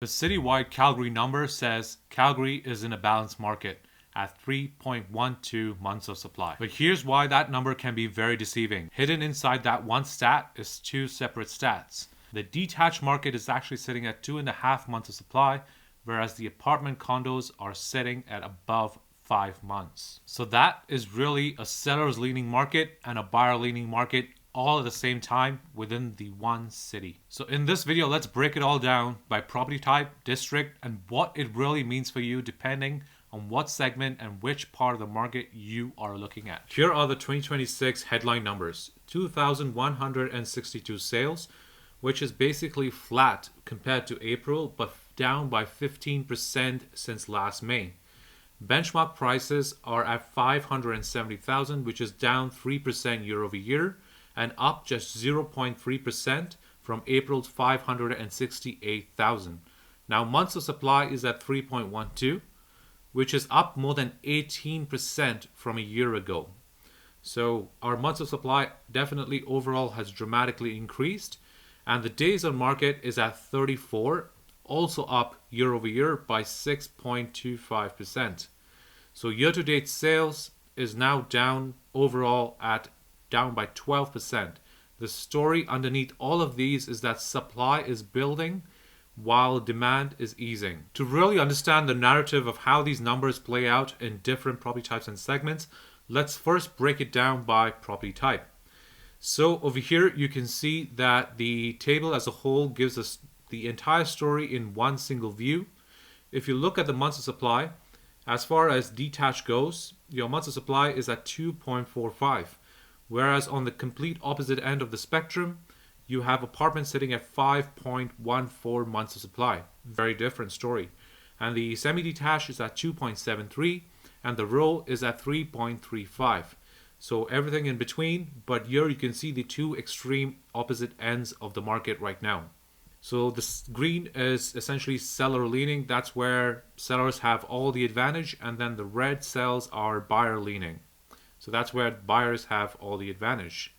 The citywide Calgary number says Calgary is in a balanced market at 3.12 months of supply. But here's why that number can be very deceiving. Hidden inside that one stat is two separate stats. The detached market is actually sitting at 2.5 months of supply, whereas the apartment condos are sitting at above 5 months. So that is really a seller's leaning market and a buyer leaning market all at the same time within the one city. So in this video, let's break it all down by property type, district, and what it really means for you depending on what segment and which part of the market you are looking at. Here are the 2026 headline numbers. 2,162 sales, which is basically flat compared to April, but down by 15% since last May. Benchmark prices are at 570,000, which is down 3% year over year and up just 0.3% from April's 568,000. Now, months of supply is at 3.12, which is up more than 18% from a year ago. So our months of supply definitely overall has dramatically increased, and the days on market is at 34, also up year over year by 6.25%. So year-to-date sales is now down overall at down by 12%. The story underneath all of these is that supply is building while demand is easing. To really understand the narrative of how these numbers play out in different property types and segments, let's first break it down by property type. So over here, you can see that the table as a whole gives us the entire story in one single view. If you look at the months of supply, as far as detached goes, your months of supply is at 2.45. Whereas on the complete opposite end of the spectrum, you have apartments sitting at 5.14 months of supply. Very different story. And the semi-detached is at 2.73 and the row is at 3.35. So everything in between, but here you can see the two extreme opposite ends of the market right now. So this green is essentially seller leaning. That's where sellers have all the advantage, and then the red cells are buyer leaning. So that's where buyers have all the advantage.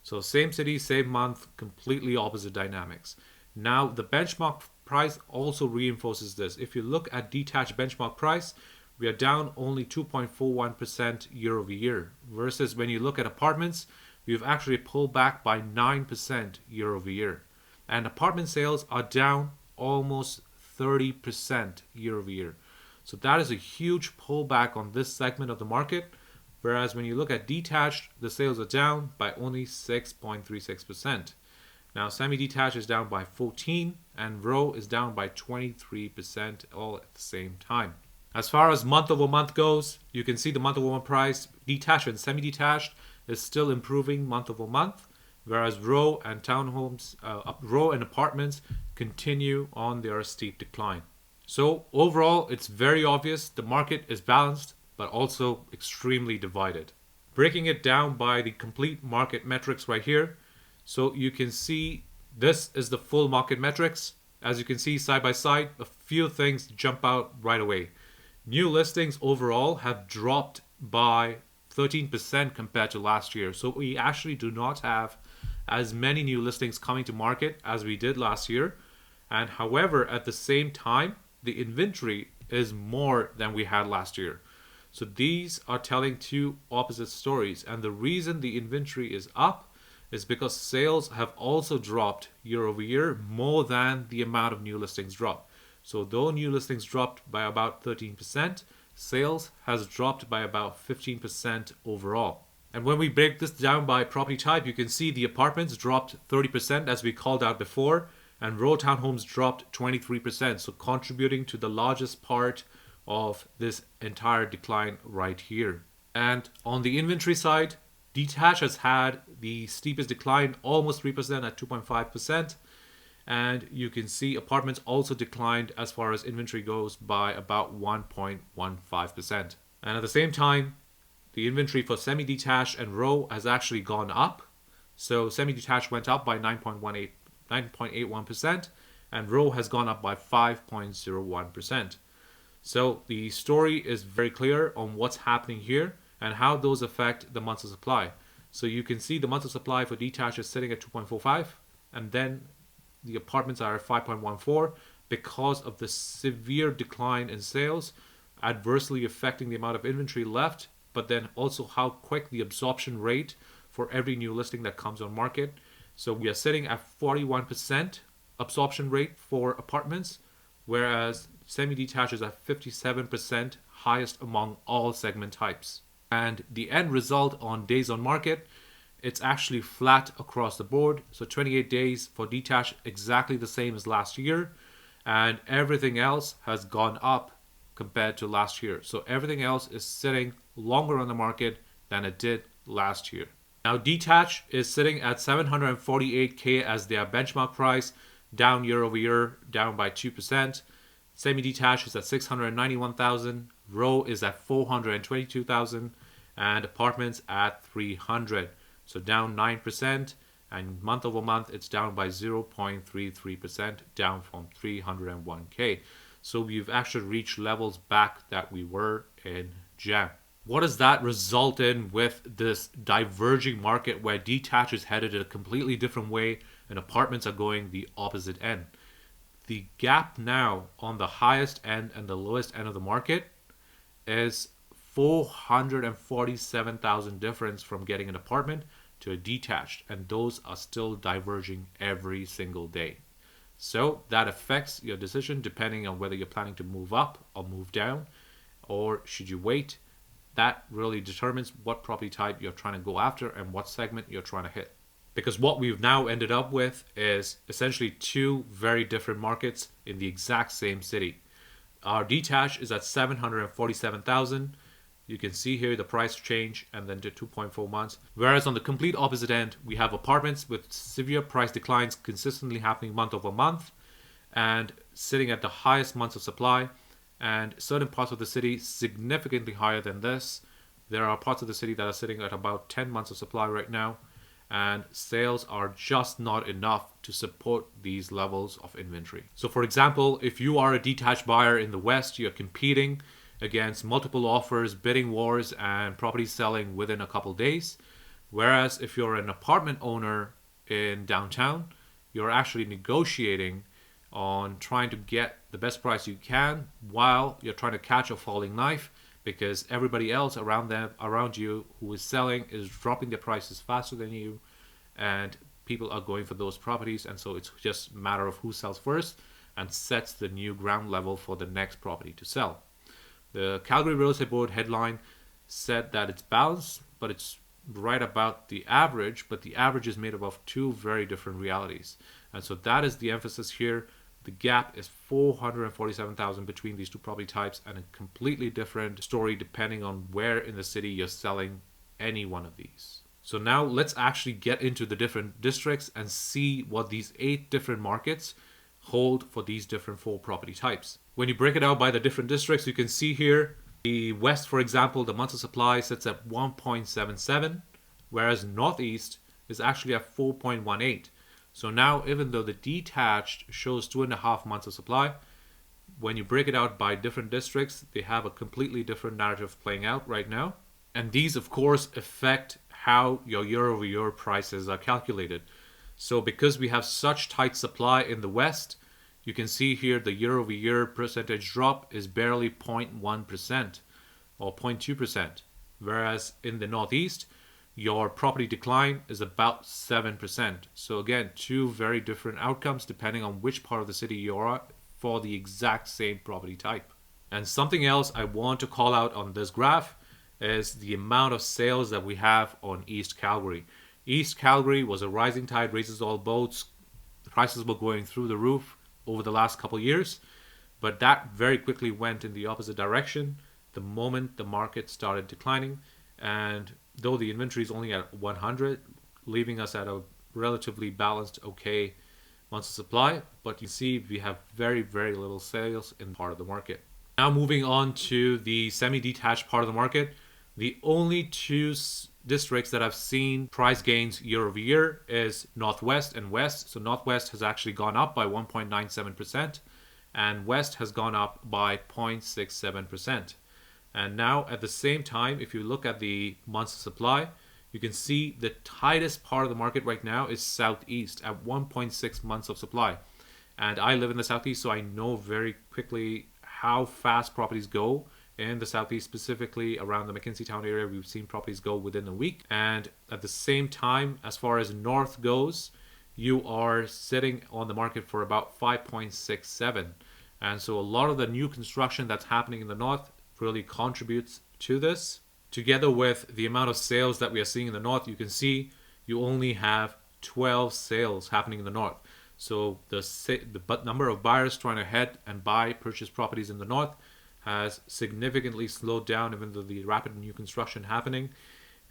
So same city, same month, completely opposite dynamics. Now the benchmark price also reinforces this. If you look at detached benchmark price, we are down only 2.41% year over year. Versus when you look at apartments, we've actually pulled back by 9% year over year. And apartment sales are down almost 30% year over year. So that is a huge pullback on this segment of the market. Whereas when you look at detached, the sales are down by only 6.36%. Now semi-detached is down by 14% and row is down by 23% all at the same time. As far as month over month goes, you can see the month over month price, detached and semi-detached, is still improving month over month, whereas row and townhomes, row and apartments continue on their steep decline. So overall, it's very obvious the market is balanced, but also extremely divided. Breaking it down by the complete market metrics right here. So you can see this is the full market metrics. As you can see side by side, a few things jump out right away. New listings overall have dropped by 13% compared to last year. So we actually do not have as many new listings coming to market as we did last year. And however, at the same time, the inventory is more than we had last year. So these are telling two opposite stories. And the reason the inventory is up is because sales have also dropped year over year more than the amount of new listings dropped. So though new listings dropped by about 13%, sales has dropped by about 15% overall. And when we break this down by property type, you can see the apartments dropped 30% as we called out before, and row townhomes dropped 23%, so contributing to the largest part of this entire decline right here. And on the inventory side, detached has had the steepest decline, almost 3% at 2.5%. And you can see apartments also declined as far as inventory goes by about 1.15%. And at the same time, the inventory for semi-detached and row has actually gone up. So semi-detached went up by 9.81%, and row has gone up by 5.01%. So the story is very clear on what's happening here and how those affect the months of supply. So you can see the months of supply for detached is sitting at 2.45, and then the apartments are at 5.14, because of the severe decline in sales, adversely affecting the amount of inventory left, but then also how quick the absorption rate for every new listing that comes on market. So we are sitting at 41% absorption rate for apartments, whereas semi-detached is at 57%, highest among all segment types. And the end result on days on market, it's actually flat across the board. So 28 days for detached, exactly the same as last year. And everything else has gone up compared to last year. So everything else is sitting longer on the market than it did last year. Now detached is sitting at 748K as their benchmark price, down year over year, down by 2%. Semi-detached is at 691,000. Row is at 422,000. And apartments at 300. So down 9%. And month over month, it's down by 0.33%, down from 301K. So we've actually reached levels back that we were in Jan. What does that result in with this diverging market where detached is headed in a completely different way and apartments are going the opposite end? The gap now on the highest end and the lowest end of the market is 447,000 difference from getting an apartment to a detached, and those are still diverging every single day. So that affects your decision depending on whether you're planning to move up or move down, or should you wait. That really determines what property type you're trying to go after and what segment you're trying to hit. Because what we've now ended up with is essentially two very different markets in the exact same city. Our detached is at 747,000. You can see here the price change and then to 2.4 months. Whereas on the complete opposite end, we have apartments with severe price declines consistently happening month over month and sitting at the highest months of supply, and certain parts of the city significantly higher than this. There are parts of the city that are sitting at about 10 months of supply right now, and sales are just not enough to support these levels of inventory. So for example, if you are a detached buyer in the West, you're competing against multiple offers, bidding wars, and property selling within a couple days. Whereas if you're an apartment owner in downtown, you're actually negotiating on trying to get the best price you can while you're trying to catch a falling knife, because everybody else around you who is selling is dropping their prices faster than you, and people are going for those properties, and so it's just a matter of who sells first and sets the new ground level for the next property to sell. The Calgary Real Estate Board headline said that it's balanced, but it's right about the average, but the average is made up of two very different realities. And so that is the emphasis here. The gap is 447,000 between these two property types, and a completely different story depending on where in the city you're selling any one of these. So now let's actually get into the different districts and see what these 8 different markets hold for these different 4 property types. When you break it out by the different districts, you can see here the West, for example, the months of supply sits at 1.77, whereas Northeast is actually at 4.18. So now, even though the detached shows 2.5 months of supply, when you break it out by different districts, they have a completely different narrative playing out right now. And these, of course, affect how your year-over-year prices are calculated. So because we have such tight supply in the West, you can see here the year-over-year percentage drop is barely 0.1% or 0.2%. Whereas in the Northeast, your property decline is about 7%. So again, two very different outcomes depending on which part of the city you're at for the exact same property type. And something else I want to call out on this graph is the amount of sales that we have on East Calgary. East Calgary was a rising tide raises all boats. Prices were going through the roof over the last couple of years, but that very quickly went in the opposite direction the moment the market started declining. And though the inventory is only at 100, leaving us at a relatively balanced, okay months of supply, but you see we have very, very little sales in part of the market. Now moving on to the semi-detached part of the market, the only two districts that have seen price gains year over year is Northwest and West. So Northwest has actually gone up by 1.97% and West has gone up by 0.67%. And now at the same time, if you look at the months of supply, you can see the tightest part of the market right now is Southeast at 1.6 months of supply. And I live in the Southeast, so I know very quickly how fast properties go in the Southeast, specifically around the McKinsey Town area. We've seen properties go within a week. And at the same time, as far as North goes, you are sitting on the market for about 5.67. And so a lot of the new construction that's happening in the North really contributes to this. Together with the amount of sales that we are seeing in the North, you can see you only have 12 sales happening in the North. So the number of buyers trying to head and purchase properties in the North has significantly slowed down, even though the rapid new construction happening.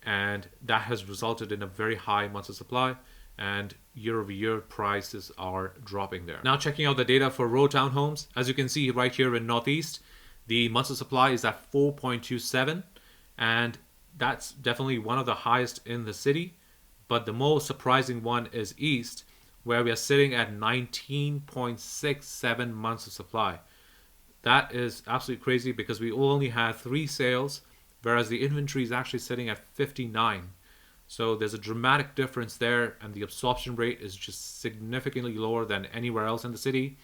And that has resulted in a very high months of supply, and year over year prices are dropping there. Now checking out the data for row townhomes, as you can see right here in Northeast, the months of supply is at 4.27, and that's definitely one of the highest in the city. But the most surprising one is East, where we are sitting at 19.67 months of supply. That is absolutely crazy because we only had 3 sales, whereas the inventory is actually sitting at 59. So there's a dramatic difference there, and the absorption rate is just significantly lower than anywhere else in the city.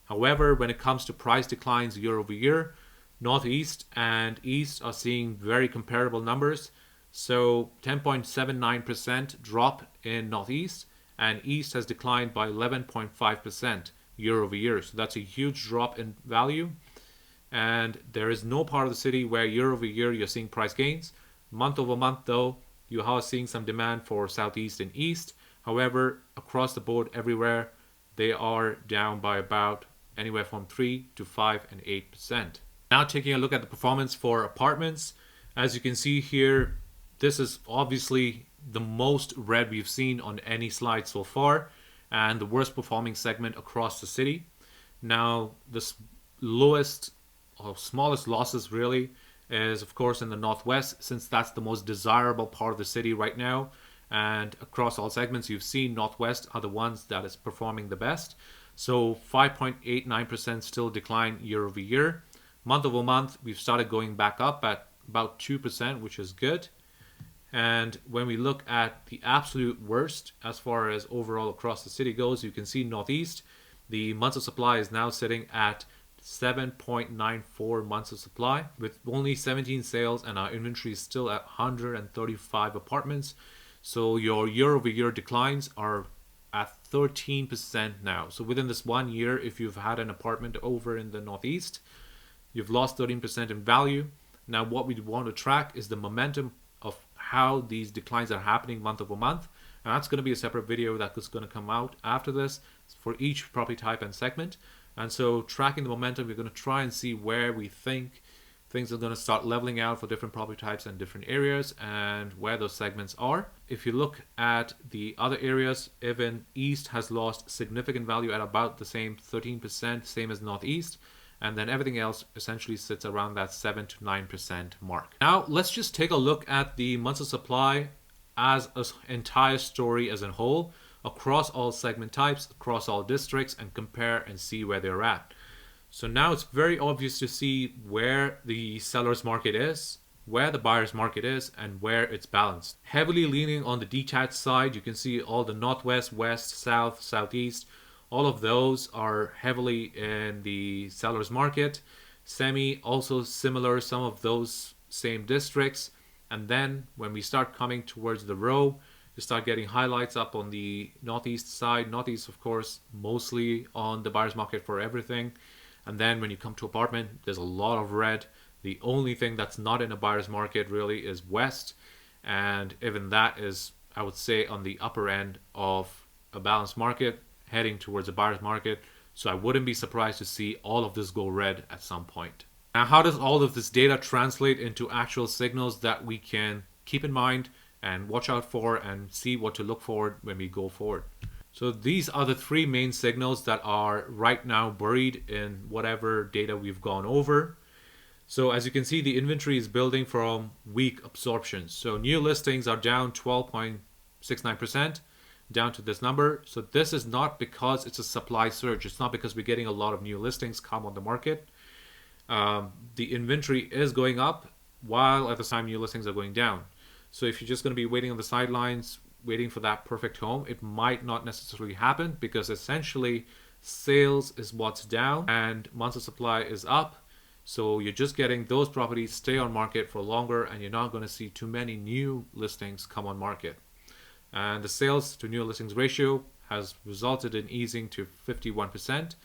However, when it comes to price declines year over year, Northeast and East are seeing very comparable numbers. So 10.79% drop in Northeast, and East has declined by 11.5% year over year. So that's a huge drop in value. And there is no part of the city where year over year you're seeing price gains. Month over month, though, you are seeing some demand for Southeast and East. However, across the board everywhere, they are down by about anywhere from 3 to 5 and 8%. Now taking a look at the performance for apartments. As you can see here, this is obviously the most red we've seen on any slide so far, and the worst performing segment across the city. Now, the lowest or smallest losses really is, of course, in the Northwest, since that's the most desirable part of the city right now. And across all segments, you've seen Northwest are the ones that is performing the best. So 5.89% still decline year over year. Month over month, we've started going back up at about 2%, which is good. And when we look at the absolute worst as far as overall across the city goes, you can see Northeast, the months of supply is now sitting at 7.94 months of supply with only 17 sales, and our inventory is still at 135 apartments. So your year over year declines are at 13% now. So within this 1 year, if you've had an apartment over in the Northeast, you've lost 13% in value. Now what we want to track is the momentum of how these declines are happening month over month, and that's going to be a separate video that is going to come out after this for each property type and segment. And so tracking the momentum, we're going to try and see where we think things are going to start leveling out for different property types and different areas, and where those segments are. If you look at the other areas, even East has lost significant value at about the same 13%, same as Northeast. And then everything else essentially sits around that 7 to 9% mark. Now, let's just take a look at the months of supply as an entire story as a whole, across all segment types, across all districts, and compare and see where they're at. So now it's very obvious to see where the seller's market is, where the buyer's market is, and where it's balanced. Heavily leaning on the detached side, you can see all the Northwest, West, South, Southeast, all of those are heavily in the seller's market. Semi, also similar, some of those same districts. And then when we start coming towards the row, you start getting highlights up on the Northeast side. Northeast, of course, mostly on the buyer's market for everything. And then when you come to apartment, there's a lot of red. The only thing that's not in a buyer's market really is West. And even that is, I would say, on the upper end of a balanced market, heading towards a buyer's market. So I wouldn't be surprised to see all of this go red at some point. Now, how does all of this data translate into actual signals that we can keep in mind and watch out for and see what to look for when we go forward? So these are the 3 main signals that are right now buried in whatever data we've gone over. So as you can see, the inventory is building from weak absorption. So new listings are down 12.69%. down to this number. So this is not because it's a supply surge. It's not because we're getting a lot of new listings come on the market. The inventory is going up while at the same time new listings are going down. So if you're just going to be waiting on the sidelines, waiting for that perfect home, it might not necessarily happen, because essentially Sales is what's down and months of supply is up. So you're just getting those properties stay on market for longer, and you're not going to see too many new listings come on market. And the sales to new listings ratio has resulted in easing to 51%.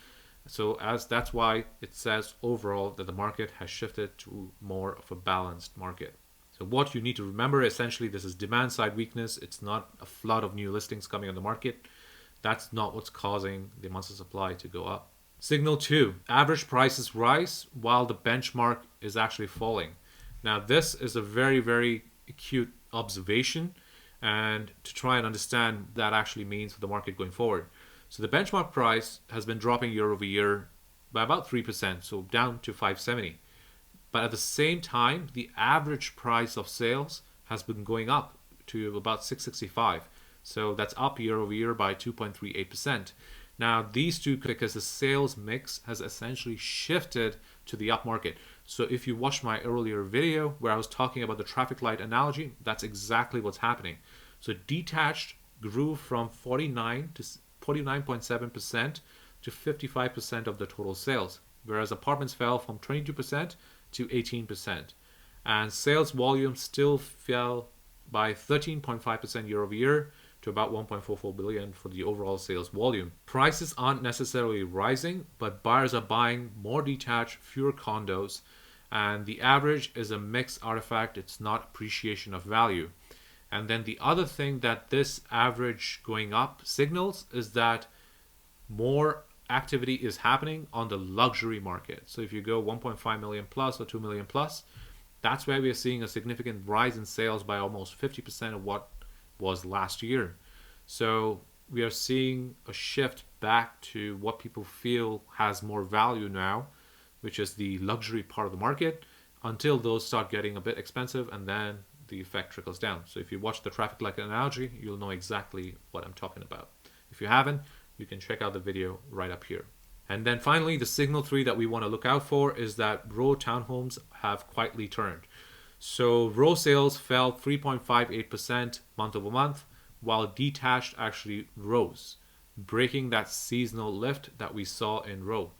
So that's why it says overall that the market has shifted to more of a balanced market. So what you need to remember, essentially, this is demand side weakness. It's not a flood of new listings coming on the market. That's not what's causing the months of supply to go up. Signal 2, average prices rise while the benchmark is actually falling. Now this is a very, very acute observation, and to try and understand what that actually means for the market going forward. So the benchmark price has been dropping year over year by about 3%, so down to 570. But at the same time, the average price of sales has been going up to about 665. So that's up year over year by 2.38%. Now, these two, because the sales mix has essentially shifted to the upmarket. So if you watched my earlier video where I was talking about the traffic light analogy, that's exactly what's happening. So detached grew from 49.7% to 55% of the total sales, whereas apartments fell from 22% to 18%. And sales volume still fell by 13.5% year over year to about 1.44 billion for the overall sales volume. Prices aren't necessarily rising, but buyers are buying more detached, fewer condos, and the average is a mixed artifact. It's not appreciation of value. And then the other thing that this average going up signals is that more activity is happening on the luxury market. So if you go 1.5 million plus or 2 million plus, that's where we are seeing a significant rise in sales by almost 50% of what was last year. So we are seeing a shift back to what people feel has more value now, which is the luxury part of the market, until those start getting a bit expensive, and then the effect trickles down. So if you watch the traffic light analogy, you'll know exactly what I'm talking about. If you haven't, you can check out the video right up here. And then finally, the signal 3 that we want to look out for is that row townhomes have quietly turned. So row sales fell 3.58% month over month, while detached actually rose, breaking that seasonal lift that we saw in row.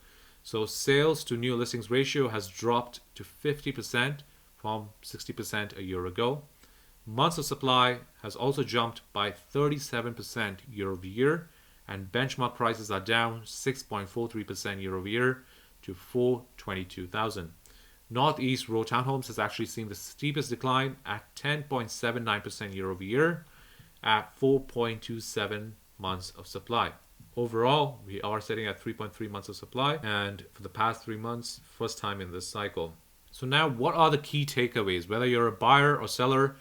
So sales to new listings ratio has dropped to 50% from 60% a year ago. Months of supply has also jumped by 37% year over year, and benchmark prices are down 6.43% year over year to 422,000. Northeast row townhomes has actually seen the steepest decline at 10.79% year over year at 4.27 months of supply. Overall, we are sitting at 3.3 months of supply, and for the past 3 months, first time in this cycle. So now, what are the key takeaways? Whether you're a buyer or seller,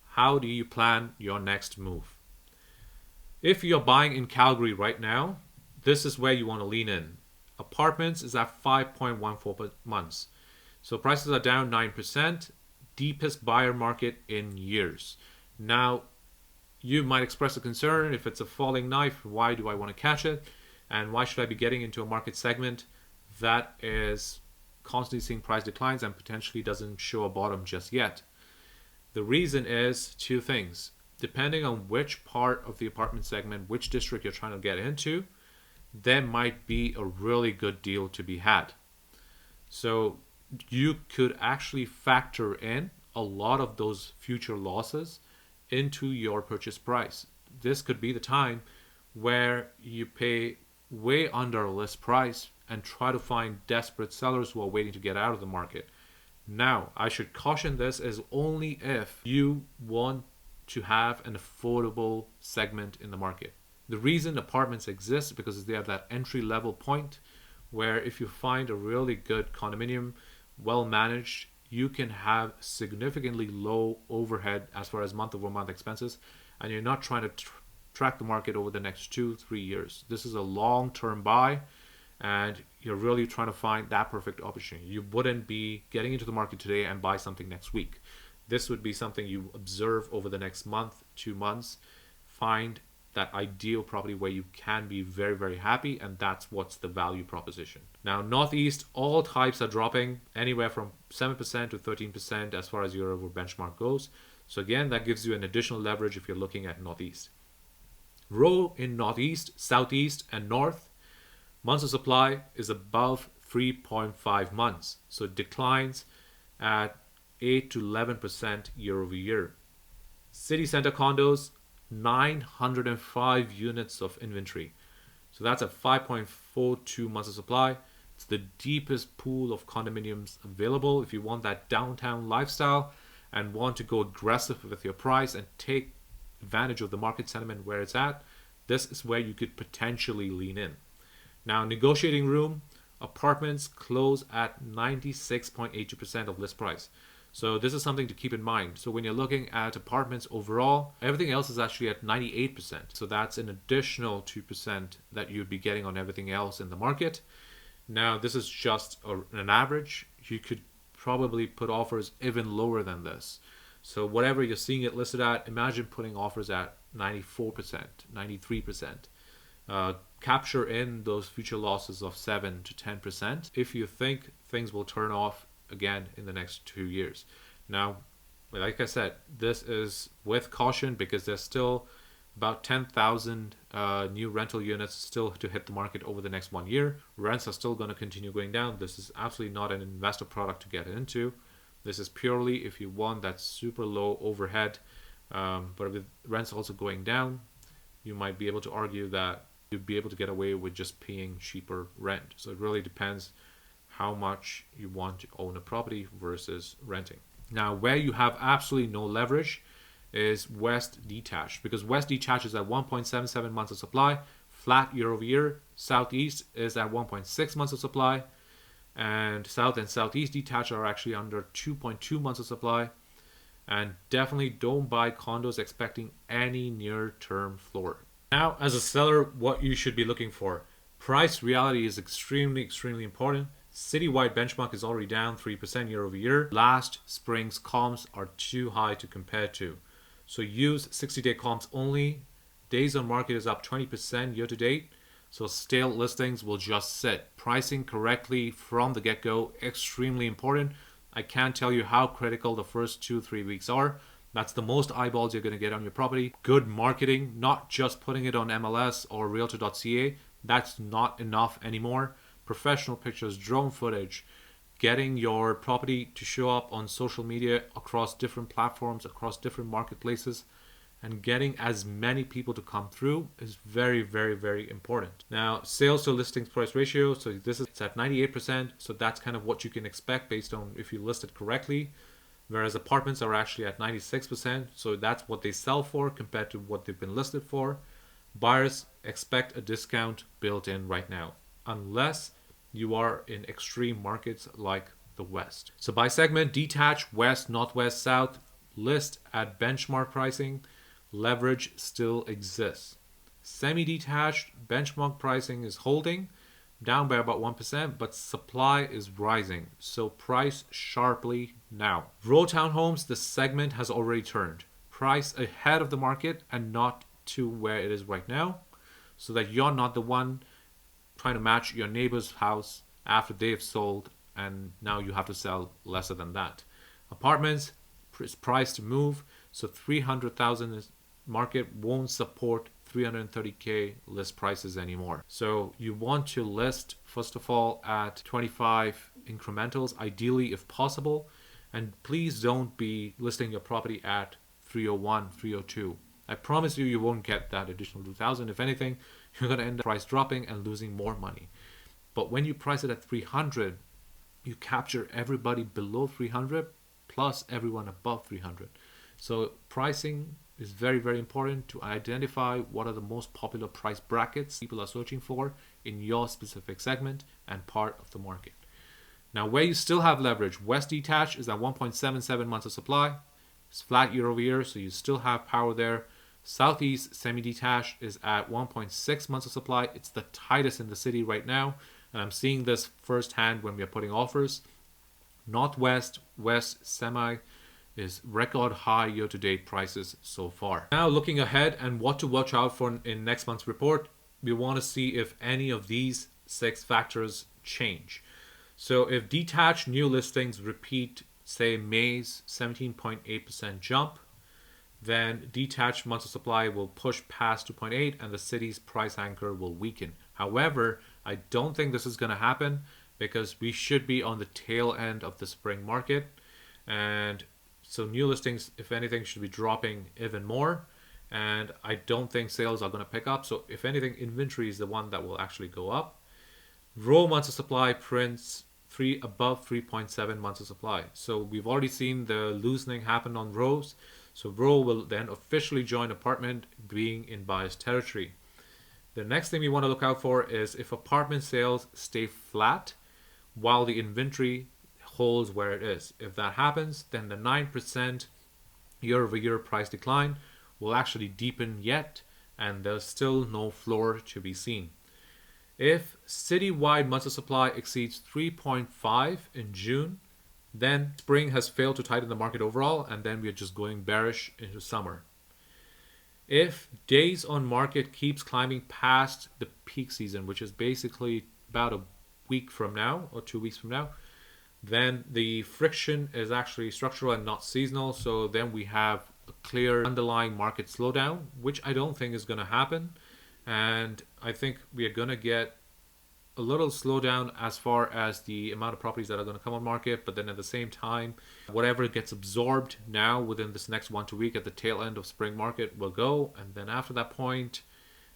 how do you plan your next move? If you're buying in Calgary right now, this is where you want to lean in. Apartments is at 5.14 months. So prices are down 9%, deepest buyer market in years. Now, you might express a concern, if it's a falling knife, why do I want to catch it? And why should I be getting into a market segment that is constantly seeing price declines and potentially doesn't show a bottom just yet? The reason is two things. Depending on which part of the apartment segment, which district you're trying to get into, there might be a really good deal to be had. So you could actually factor in a lot of those future losses into your purchase price. This could be the time where you pay way under list price and try to find desperate sellers who are waiting to get out of the market. Now, I should caution this is only if you want to have an affordable segment in the market. The reason apartments exist is because they have that entry level point where if you find a really good condominium, well managed, you can have significantly low overhead as far as month over month expenses, and you're not trying to track the market over the next 2-3 years. This is a long-term buy, and you're really trying to find that perfect opportunity. You wouldn't be getting into the market today and buy something next week. This would be something you observe over the next month, 2 months, find that ideal property where you can be very, very happy, and that's what's the value proposition. Now, Northeast, all types are dropping anywhere from 7% to 13% as far as your over benchmark goes. So again, that gives you an additional leverage if you're looking at Northeast. Row in Northeast, Southeast, and North, Months of supply is above 3.5 months. So it declines at 8 to 11% year over year. City center condos, 905 units of inventory. So that's a 5.42 months of supply. It's the deepest pool of condominiums available if you want that downtown lifestyle and want to go aggressive with your price and take advantage of the market sentiment where it's at. This is where you could potentially lean in. Now, negotiating room, apartments close at 96.82% of list price. So this is something to keep in mind. So when you're looking at apartments overall, everything else is actually at 98%. So that's an additional 2% that you'd be getting on everything else in the market. Now, this is just an average. You could probably put offers even lower than this. So whatever you're seeing it listed at, imagine putting offers at 94%, 93%. Capture in those future losses of 7 to 10% if you think things will turn off again in the next 2 years. Now, like I said, this is with caution because there's still about 10,000 new rental units still to hit the market over the next 1 year. Rents are still going to continue going down. This is absolutely not an investor product to get into. This is purely if you want that super low overhead. But with rents also going down, you might be able to argue that you'd be able to get away with just paying cheaper rent. So it really depends how much you want to own a property versus renting. Now, where you have absolutely no leverage is West Detached, because West Detached is at 1.77 months of supply, flat year over year. Southeast is at 1.6 months of supply, and South and Southeast Detached are actually under 2.2 months of supply. And definitely don't buy condos expecting any near-term floor. Now, as a seller, what you should be looking for. Price reality is extremely, extremely important. Citywide benchmark is already down 3% year over year. Last spring's comps are too high to compare to. So use 60-day comps only. Days on market is up 20% year to date. So stale listings will just sit. Pricing correctly from the get-go, extremely important. I can't tell you how critical the first 2-3 weeks are. That's the most eyeballs you're going to get on your property. Good marketing, not just putting it on MLS or Realtor.ca. That's not enough anymore. Professional pictures, drone footage, getting your property to show up on social media across different platforms, across different marketplaces, and getting as many people to come through is very, very, very important. Now, sales to listings price ratio, so this is it's at 98%, so that's kind of what you can expect based on if you list it correctly, whereas apartments are actually at 96%, so that's what they sell for compared to what they've been listed for. Buyers expect a discount built in right now, unless you are in extreme markets like the West. So by segment, detached, West, Northwest, South, list at benchmark pricing. Leverage still exists. Semi-detached, benchmark pricing is holding, down by about 1%, but supply is rising. So price sharply now. Row townhomes, the segment has already turned. Price ahead of the market and not to where it is right now, so that you're not the one trying to match your neighbor's house after they've sold and now you have to sell lesser than that. Apartments is priced to move, so 300,000 is market won't support 330k list prices anymore. So you want to list first of all at 25 incrementals, ideally if possible, and please don't be listing your property at 301, 302. I promise you won't get that additional 2,000. If anything, you're going to end up price dropping and losing more money. But when you price it at 300, you capture everybody below 300 plus everyone above 300. So pricing is very, very important to identify what are the most popular price brackets people are searching for in your specific segment and part of the market. Now, where you still have leverage, West Detached is at 1.77 months of supply. It's flat year over year, so you still have power there. Southeast semi-detached is at 1.6 months of supply. It's the tightest in the city right now, and I'm seeing this firsthand when we are putting offers. Northwest, West semi is record high year-to-date prices so far. Now looking ahead and what to watch out for in next month's report, we want to see if any of these 6 factors change. So if detached new listings repeat, say May's 17.8% jump, then detached months of supply will push past 2.8 and the city's price anchor will weaken. However, I don't think this is going to happen because we should be on the tail end of the spring market. And so new listings, if anything, should be dropping even more. And I don't think sales are going to pick up. So if anything, inventory is the one that will actually go up. Raw months of supply prints above 3.7 months of supply. So we've already seen the loosening happen on rows. So row will then officially join apartment, being in buyer's territory. The next thing we want to look out for is if apartment sales stay flat while the inventory holds where it is. If that happens, then the 9% year-over-year price decline will actually deepen yet, and there's still no floor to be seen. If citywide months of supply exceeds 3.5 in June, then spring has failed to tighten the market overall, and then we're just going bearish into summer. If days on market keeps climbing past the peak season, which is basically about a week from now or 2 weeks from now, then the friction is actually structural and not seasonal. So then we have a clear underlying market slowdown, which I don't think is going to happen. And I think we are going to get a little slowdown as far as the amount of properties that are going to come on market. But then at the same time, whatever gets absorbed now within this next 1 2 week at the tail end of spring market will go. And then after that point,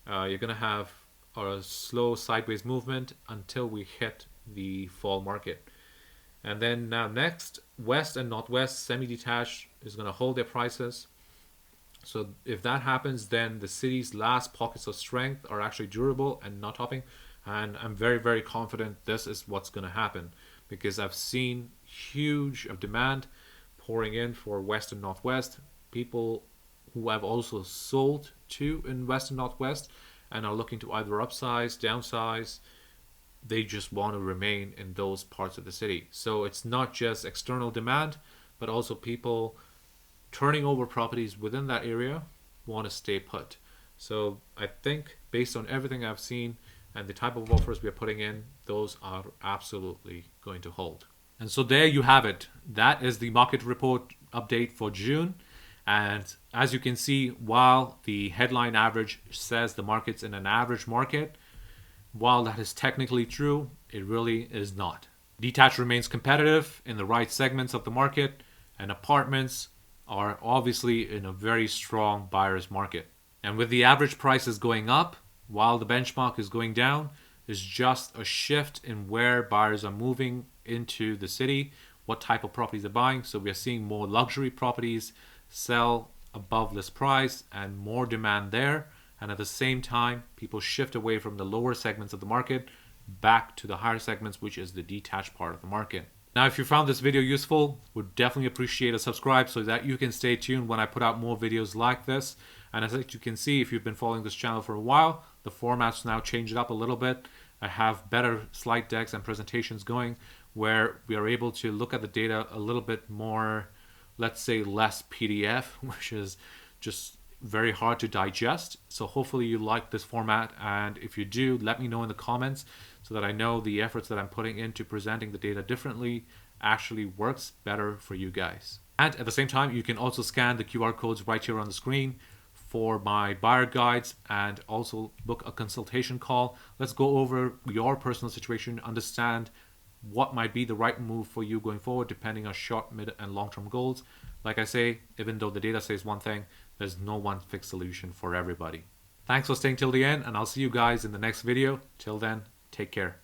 you're going to have a slow sideways movement until we hit the fall market. And then now next, West and Northwest semi-detached is going to hold their prices. So if that happens, then the city's last pockets of strength are actually durable and not topping. And I'm very, very confident this is what's going to happen because I've seen huge of demand pouring in for West and Northwest. People who have also sold to in West and Northwest and are looking to either upsize, downsize. They just want to remain in those parts of the city. So it's not just external demand, but also people turning over properties within that area want to stay put. So I think based on everything I've seen and the type of offers we're putting in, those are absolutely going to hold. And so there you have it. That is the market report update for June. And as you can see, while the headline average says the market's in an average market, while that is technically true, it really is not. Detached remains competitive in the right segments of the market, and apartments are obviously in a very strong buyer's market. And with the average prices going up, while the benchmark is going down, is just a shift in where buyers are moving into the city, what type of properties they're buying. So we are seeing more luxury properties sell above list price and more demand there. And at the same time, people shift away from the lower segments of the market back to the higher segments, which is the detached part of the market. Now, if you found this video useful, would definitely appreciate a subscribe so that you can stay tuned when I put out more videos like this. And as you can see, if you've been following this channel for a while, the format's now changed up a little bit. I have better slide decks and presentations going where we are able to look at the data a little bit more, let's say less PDF, which is just very hard to digest. So hopefully you like this format, and if you do, let me know in the comments so that I know the efforts that I'm putting into presenting the data differently actually works better for you guys. And at the same time, you can also scan the QR codes right here on the screen for my buyer guides and also book a consultation call. Let's go over your personal situation, understand what might be the right move for you going forward depending on short, mid, and long-term goals. Like I say, even though the data says one thing, there's no one fixed solution for everybody. Thanks for staying till the end, and I'll see you guys in the next video. Till then, take care.